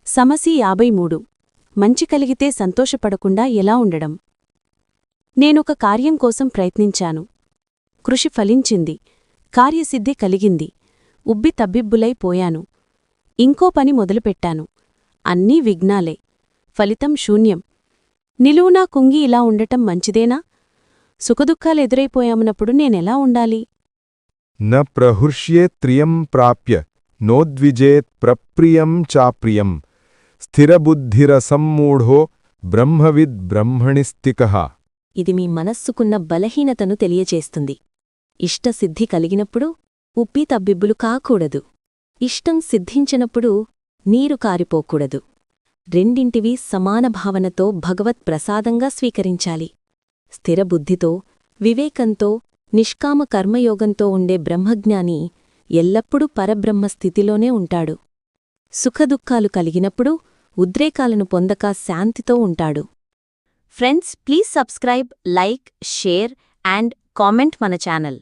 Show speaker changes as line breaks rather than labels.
సమస్య 53 మంచి కలిగితే సంతోషపడకుండా ఎలా ఉండడం. నేనొక కార్యం కోసం ప్రయత్నించాను. కృషి ఫలించింది. కార్యసిద్ధి కలిగింది. ఉబ్బి తబ్బిబ్బులైపోయాను. ఇంకో పని మొదలుపెట్టాను. అన్నీ విఘ్నాలే. ఫలితం శూన్యం. నిలువునా కుంగి ఇలా ఉండటం మంచిదేనా? సుఖదుఖాలెదురైపోయామన్నప్పుడు నేనెలా ఉండాలి?
న ప్రహృష్యేత్ త్రియం ప్రాప్య నోద్విజేత్ ప్రప్రియం చాప్రియం స్థిరబుద్ధిరసమ్మూఢో బ్రహ్మవిద్ బ్రహ్మణిస్థికః.
ఇది మీ మనస్సుకున్న బలహీనతను తెలియచేస్తుంది. ఇష్టసిద్ధి కలిగినప్పుడు ఉప్పి తబ్బిబ్బులు కాకూడదు. ఇష్టం సిద్ధించినప్పుడు నీరు కారిపోకూడదు. రెండింటివి సమాన భావనతో భగవత్ ప్రసాదంగా స్వీకరించాలి. స్థిరబుద్ధితో, వివేకంతో, నిష్కామ కర్మయోగంతో ఉండే బ్రహ్మజ్ఞాని ఎల్లప్పుడూ పరబ్రహ్మస్థితిలోనే ఉంటాడు. సుఖదుఖాలు కలిగినప్పుడు ఉద్రేకాలను పొందక శాంతితో ఉంటాడు.
Friends, please subscribe, like, share and comment మన ఛానల్.